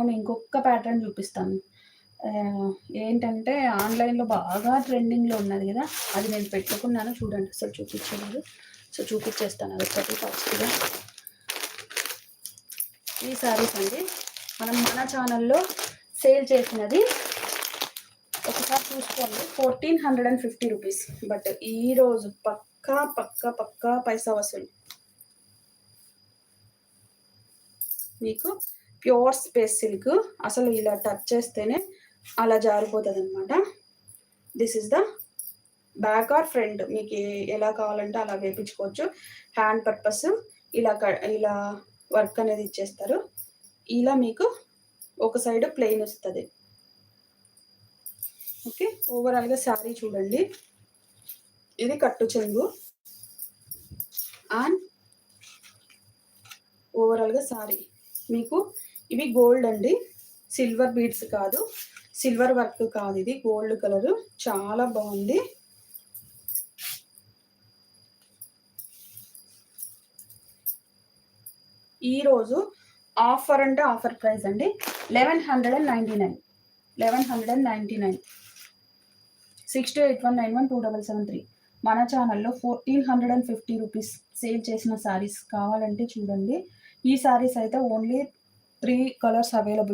అవును. ఇంకొక ప్యాటర్న్ చూపిస్తాను. ఏంటంటే ఆన్‌లైన్‌లో బాగా ట్రెండింగ్‌లో ఉన్నది గదా! అది నేను పెట్టుకున్నాను చూడండి. అసలు చూపించలేదు. సో, చూపించేస్తాను అదొక్కటి ఫాస్ట్‌గా. ఈ శారీస్ అండి. మన ఛానల్‌లో సేల్ చేసినది. ఒకసారి చూసుకోండి. 1450 రూపీస్. బట్ ఈరోజు పక్కా పైసా వసూలు. మీకు ప్యూర్ స్పేస్ సిల్క్. అసలు ఇలా టచ్ చేస్తేనే అలా జారిపోతుందనమాట. This is the back or front. మీకు ఎలా కావాలంటే అలా వేపించుకోవచ్చు. హ్యాండ్ పర్పస్ ఇలా వర్క్ అనేది ఇచ్చేస్తారు. ఇలా మీకు ఒక సైడ్ ప్లెయిన్ వస్తుంది. ఓకే, ఓవరాల్గా శారీ చూడండి. ఇది కట్టు చెంగు అండ్ ఓవరాల్గా శారీ మీకు ఇవి గోల్డ్ అండి, సిల్వర్ బీడ్స్ కాదు, సిల్వర్ వర్క్ కాదు, ఇది గోల్డ్ కలరు. చాలా బాగుంది. ఈరోజు ఆఫర్ అంటే ఆఫర్ ప్రైస్ అండి. 1199. 1199. 6281912773. మన ఛానల్లో 1450 రూపీస్ సేల్ చేసిన శారీస్ కావాలంటే చూడండి. ఈ శారీస్ అయితే ఓన్లీ 3 కలర్స్ అవైలబుల్.